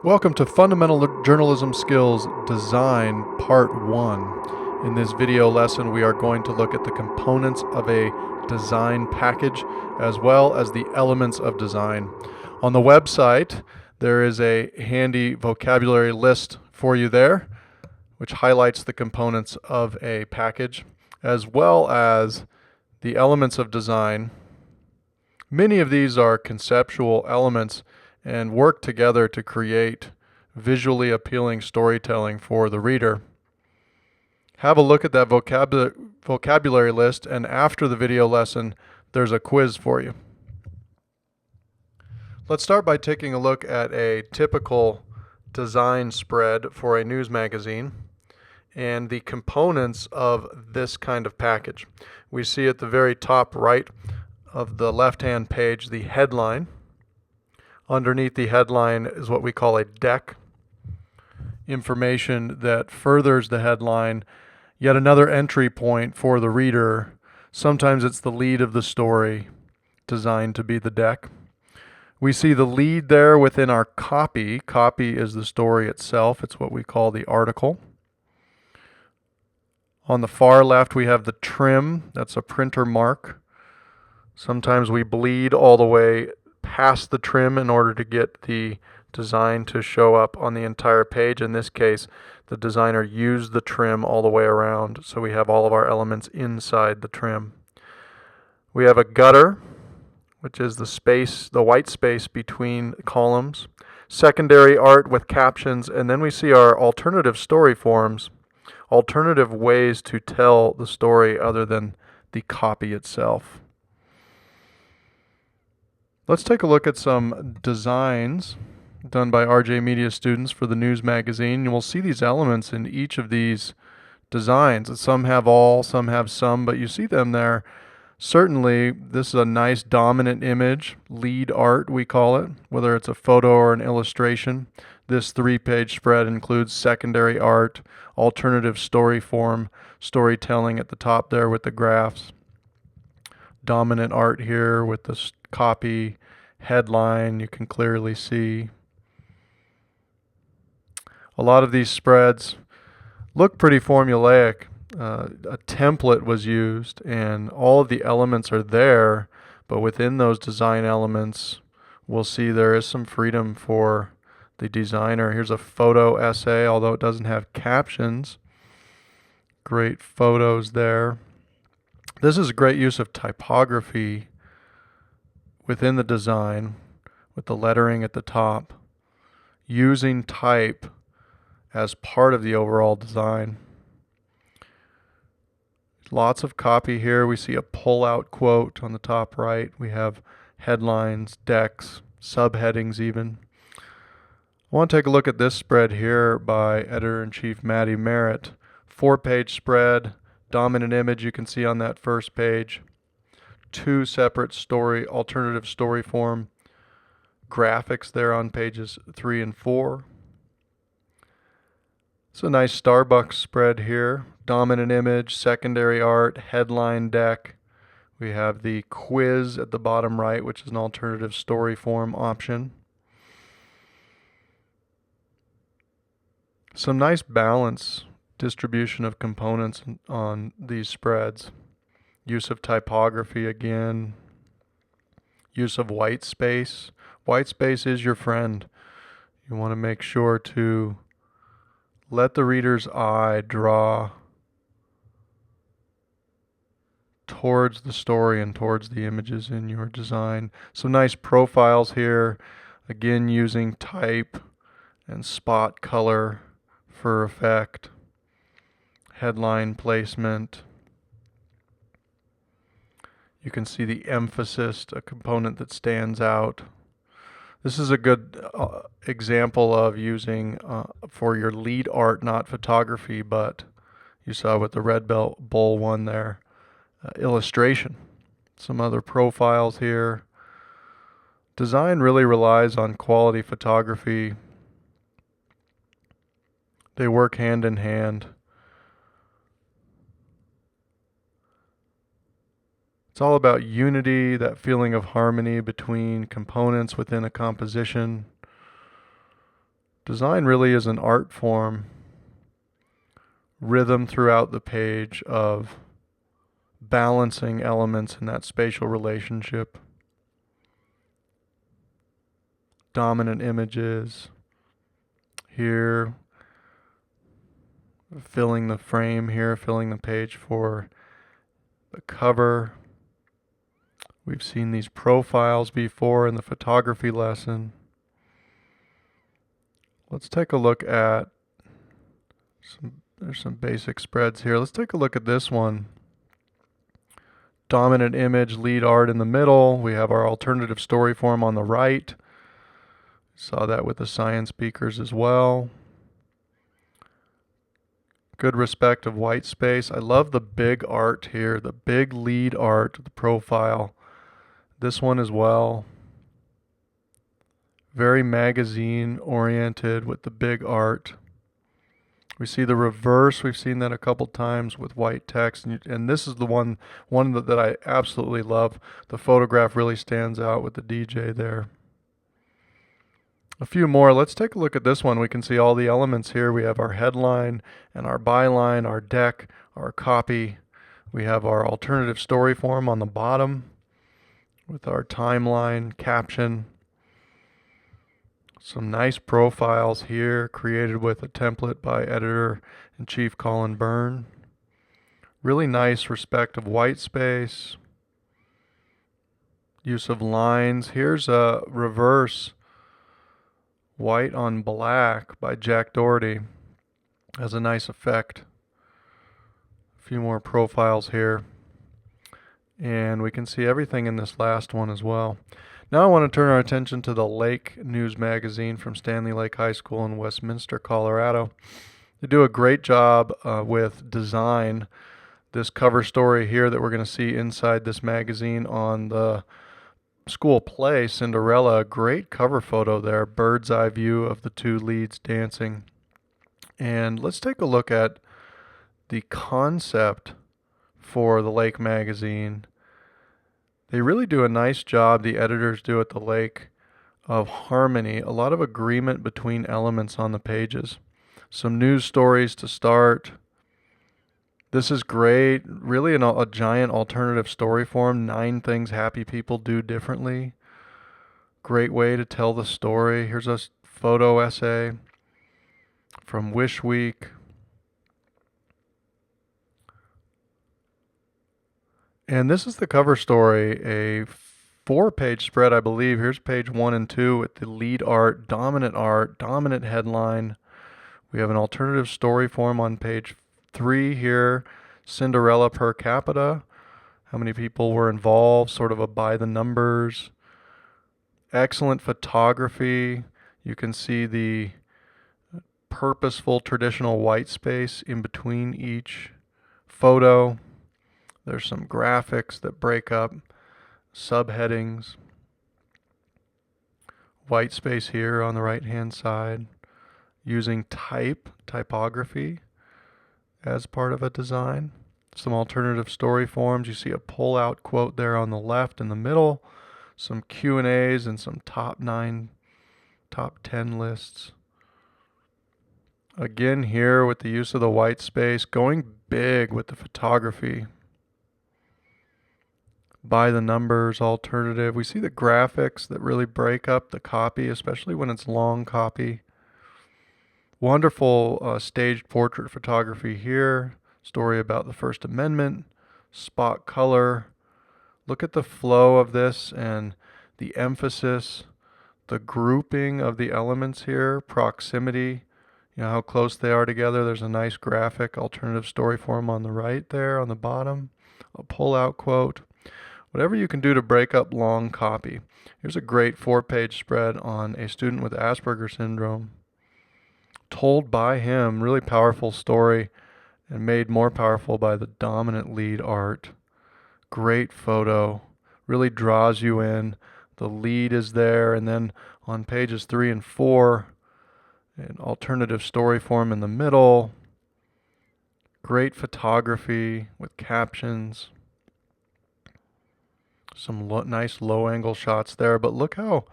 Welcome to Fundamental Journalism Skills Design Part 1. In this video lesson, we are going to look at the components of a design package as well as the elements of design. On the website, there is a handy vocabulary list for you there, which highlights the components of a package as well as the elements of design. Many of these are conceptual elements and work together to create visually appealing storytelling for the reader. Have a look at that vocabulary list, and after the video lesson, there's a quiz for you. Let's start by taking a look at a typical design spread for a news magazine and the components of this kind of package. We see at the very top right of the left-hand page the headline. Underneath the headline is what we call a deck. Information that furthers the headline, yet another entry point for the reader. Sometimes it's the lead of the story designed to be the deck. We see the lead there within our copy. Copy is the story itself. It's what we call the article. On the far left, we have the trim. That's a printer mark. Sometimes we bleed all the way past the trim in order to get the design to show up on the entire page. In this case, the designer used the trim all the way around, so we have all of our elements inside the trim. We have a gutter, which is the white space between columns. Secondary art with captions, and then we see our alternative story forms, alternative ways to tell the story other than the copy itself. Let's take a look at some designs done by RJ Media students for the news magazine. You will see these elements in each of these designs. Some have all, some have some, but you see them there. Certainly, this is a nice dominant image, lead art we call it, whether it's a photo or an illustration. This 3-page spread includes secondary art, alternative story form, storytelling at the top there with the graphs. Dominant art here with the copy, headline, you can clearly see. A lot of these spreads look pretty formulaic. A template was used and all of the elements are there, but within those design elements, we'll see there is some freedom for the designer. Here's a photo essay, although it doesn't have captions. Great photos there. This is a great use of typography within the design with the lettering at the top, using type as part of the overall design. Lots of copy here. We see a pull-out quote on the top right. We have headlines, decks, subheadings even. I want to take a look at this spread here by Editor-in-Chief Maddie Merritt. 4-page spread, dominant image you can see on that first page. 2 separate alternative story form graphics there on pages 3 and 4. It's a nice Starbucks spread here. Dominant image, secondary art, headline deck. We have the quiz at the bottom right, which is an alternative story form option. Some nice balance distribution of components on these spreads. Use of typography again. Use of white space. White space is your friend. You want to make sure to let the reader's eye draw towards the story and towards the images in your design. Some nice profiles here. Again, using type and spot color for effect. Headline placement. You can see the emphasis, a component that stands out. This is a good example of using for your lead art, not photography, but you saw with the Red Bull one there, illustration. Some other profiles here. Design really relies on quality photography. They work hand in hand. It's all about unity, that feeling of harmony between components within a composition. Design really is an art form. Rhythm throughout the page of balancing elements in that spatial relationship. Dominant images. Here, filling the frame here, filling the page for the cover. We've seen these profiles before in the photography lesson. Let's take a look at there's some basic spreads here. Let's take a look at this one. Dominant image, lead art in the middle. We have our alternative story form on the right. Saw that with the science speakers as well. Good respect of white space. I love the big art here, the big lead art, the profile. This one as well. Very magazine oriented with the big art. We see the reverse. We've seen that a couple times with white text. And this is the one that I absolutely love. The photograph really stands out with the DJ there. A few more. Let's take a look at this one. We can see all the elements here. We have our headline and our byline, our deck, our copy. We have our alternative story form on the bottom with our timeline, caption. Some nice profiles here created with a template by editor-in-chief Colin Byrne. Really nice respect of white space. Use of lines. Here's a reverse white on black by Jack Doherty. Has a nice effect. A few more profiles here. And we can see everything in this last one as well. Now I want to turn our attention to the Lake News magazine from Stanley Lake High School in Westminster, Colorado. They do a great job with design. This cover story here that we're going to see inside this magazine on the school play, Cinderella, great cover photo there, bird's eye view of the two leads dancing. And let's take a look at the concept for the Lake magazine. They really do a nice job, the editors do at the Lake, of harmony, a lot of agreement between elements on the pages. Some news stories to start. This is great, really a giant alternative story form, 9 things happy people do differently. Great way to tell the story. Here's a photo essay from Wish Week. And this is the cover story, a 4-page spread, I believe. Here's page 1 and 2 with the lead art, dominant headline. We have an alternative story form on page 3 here, Cinderella per capita. How many people were involved, sort of a by the numbers. Excellent photography. You can see the purposeful traditional white space in between each photo. There's some graphics that break up subheadings. White space here on the right-hand side. Using typography as part of a design. Some alternative story forms. You see a pull-out quote there on the left in the middle. Some Q&As and some top 10 lists. Again here with the use of the white space, going big with the photography. By the numbers, alternative. We see the graphics that really break up the copy, especially when it's long copy. Wonderful staged portrait photography here. Story about the First Amendment. Spot color. Look at the flow of this and the emphasis, the grouping of the elements here, proximity. You know how close they are together. There's a nice graphic alternative story form on the right there on the bottom. A pull-out quote. Whatever you can do to break up long copy. Here's a great 4-page spread on a student with Asperger's syndrome. Told by him, really powerful story, and made more powerful by the dominant lead art. Great photo, really draws you in. The lead is there, and then on pages 3 and 4, an alternative story form in the middle. Great photography with captions. Some nice low angle shots there, but look how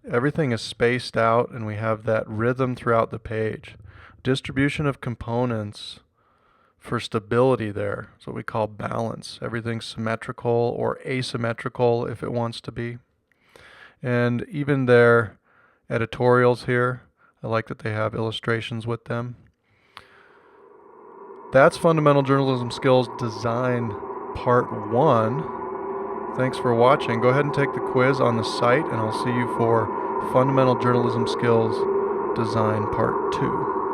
Everything is spaced out and we have that rhythm throughout the page. Distribution of components for stability there. That's what we call balance. Everything's symmetrical or asymmetrical if it wants to be. And even their editorials here, I like that they have illustrations with them. That's Fundamental Journalism Skills Design Part 1. Thanks for watching. Go ahead and take the quiz on the site, and I'll see you for Fundamental Journalism Skills Design Part 2.